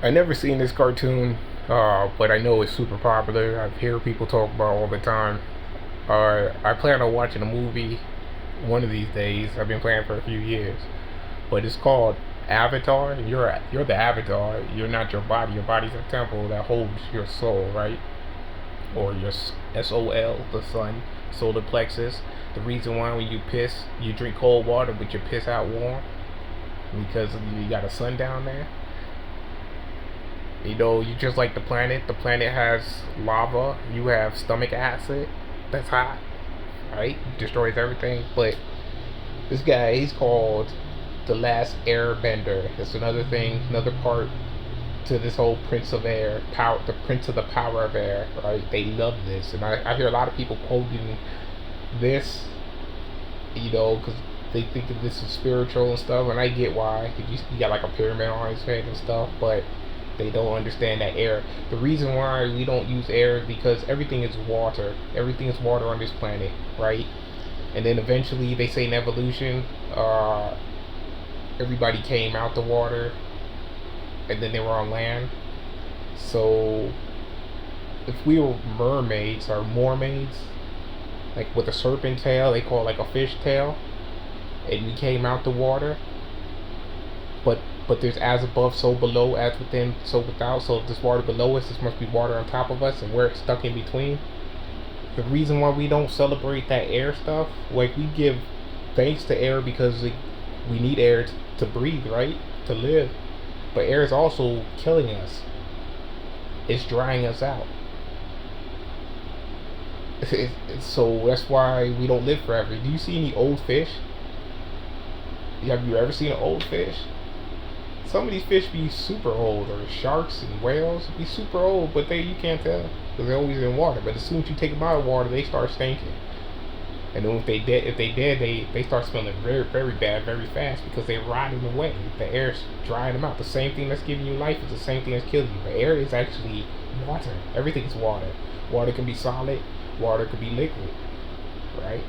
I never seen this cartoon, but I know it's super popular. I hear people talk about it all the time. I plan on watching a movie one of these days. I've been planning for a few years, but it's called Avatar. You're the Avatar. You're not your body. Your body's a temple that holds your soul, right? Or your SOL, the sun, solar plexus. The reason why when you piss, you drink cold water, but you piss out warm because you got a sun down there. You know, you just like the planet. The planet has lava. You have stomach acid. That's hot, right? Destroys everything. But this guy, he's called the last airbender. It's another thing, another part to this whole Prince of Air, power, the Prince of the Power of Air, right? They love this, and I hear a lot of people quoting this, because they think that this is spiritual and stuff, and I get why. You got like a pyramid on his head and stuff, but they don't understand that air. The reason why we don't use air is because everything is water. Everything is water on this planet, right? And then eventually they say in evolution, everybody came out the water, and then they were on land. So if we were mermaids or mermaids, like with a serpent tail, they call it like a fish tail, and we came out the water, but there's as above, so below, as within, so without. So if there's water below us, this must be water on top of us, and we're stuck in between. The reason why we don't celebrate that air stuff, like we give thanks to air because we need air to breathe, right? To live. But air is also killing us. It's drying us out. So that's why we don't live forever. Do you see any old fish? Have you ever seen an old fish? Some of these fish be super old, or sharks and whales be super old, but you can't tell because they're always in water. But as soon as you take them out of water, they start stinking. And then if they dead, they start smelling very, very bad, very fast because they're rotting away. The air's drying them out. The same thing that's giving you life is the same thing that's killing you. The air is actually water. Everything's water. Water can be solid. Water can be liquid, right?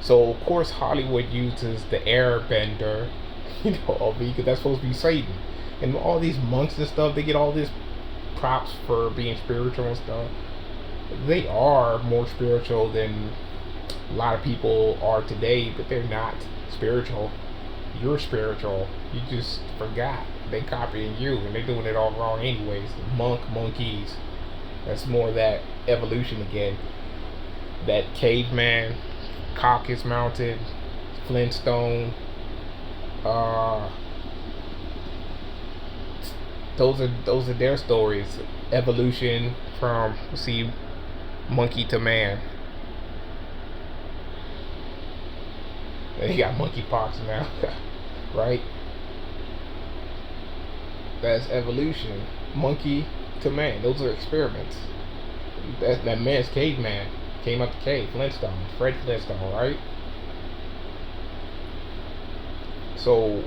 So of course Hollywood uses the airbender, because that's supposed to be Satan. And all these monks and stuff, they get all this props for being spiritual and stuff. They are more spiritual than a lot of people are today, but they're not spiritual. You're spiritual. You just forgot. They copying you, and they're doing it all wrong anyways. Monkeys. That's more that evolution again. That caveman, cock is mounted, Flintstone. Those are their stories. Evolution from monkey to man. They got monkeypox now, right? That's evolution. Monkey to man. Those are experiments. That man's caveman came up the cave. Flintstone, Fred Flintstone, right? So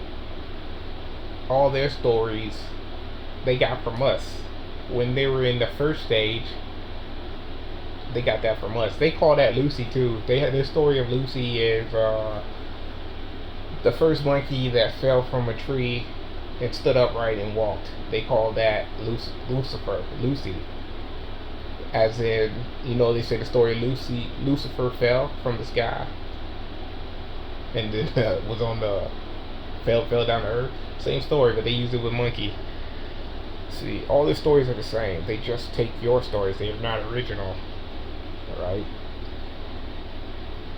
all their stories they got from us. When they were in the first stage, they got that from us. They call that Lucy too. They had their story of Lucy is the first monkey that fell from a tree and stood upright and walked. They call that Lucy. As in, they say the story Lucifer fell from the sky and then was on the fell down to earth. Same story, but they used it with monkey. See, all the stories are the same. They just take your stories. They're not original, right?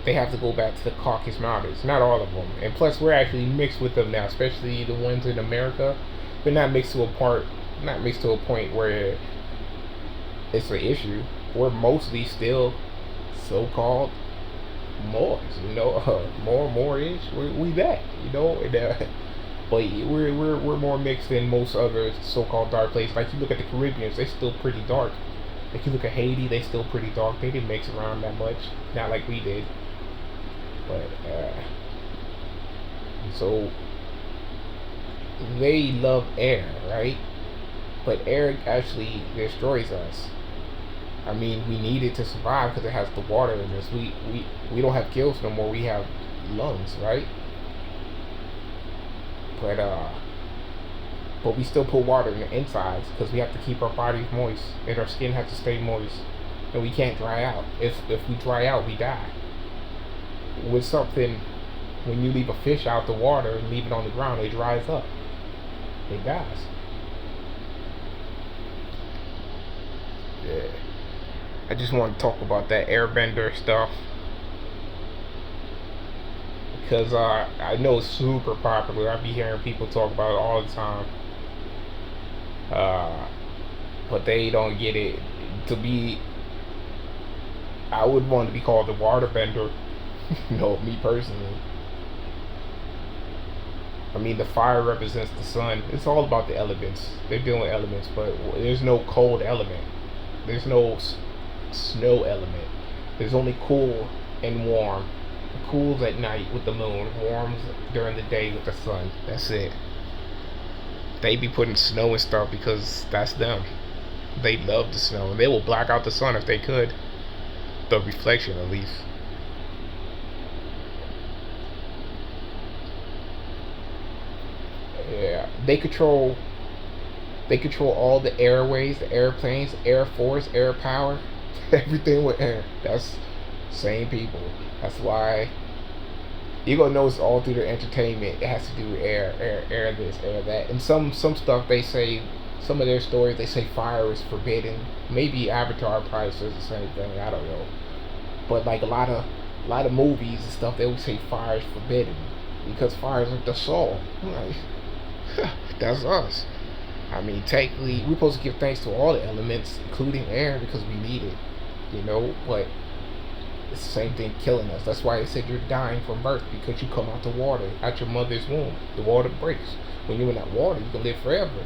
They have to go back to the Caucasus Mountains. Not all of them, and plus we're actually mixed with them now, especially the ones in America. They're not mixed to a point where it's an issue. We're mostly still so-called Moors, Moorish. We that, and, but we're more mixed than most other so-called dark places. Like you look at the Caribbeans, they're still pretty dark. Like you look at Haiti, they still pretty dark. They didn't mix around that much, not like we did. But so they love air, right? But air actually destroys us. I mean, we need it to survive because it has the water in us. We don't have gills no more. We have lungs, right? But but we still put water in the insides because we have to keep our bodies moist and our skin has to stay moist, and we can't dry out. If we dry out, we die. With something, when you leave a fish out the water and leave it on the ground, it dries up. It dies. Yeah. I just want to talk about that airbender stuff because I know it's super popular. I be hearing people talk about it all the time, uh, but they don't get it. To be, I would want to be called the waterbender. Me personally. I mean, the fire represents the sun. It's all about the elements. They're dealing with elements, but there's no cold element. There's no snow element. There's only cool and warm. It cools at night with the moon, warms during the day with the sun. That's it. They be putting snow and stuff because that's them. They love the snow, and they will black out the sun if they could. The reflection, at least. Yeah, they control. They control all the airways, the airplanes, air force, air power, everything with air. That's same people. That's why you're gonna notice all through their entertainment. It has to do with air this, air that, and some stuff they say. Some of their stories they say fire is forbidden. Maybe Avatar probably says the same thing. I don't know, but like a lot of movies and stuff, they always say fire is forbidden because fire is like the soul. Like, that's us. I mean, technically, we're supposed to give thanks to all the elements, including air, because we need it, but it's the same thing killing us. That's why they said you're dying from birth, because you come out the water, out your mother's womb. The water breaks. When you're in that water, you can live forever.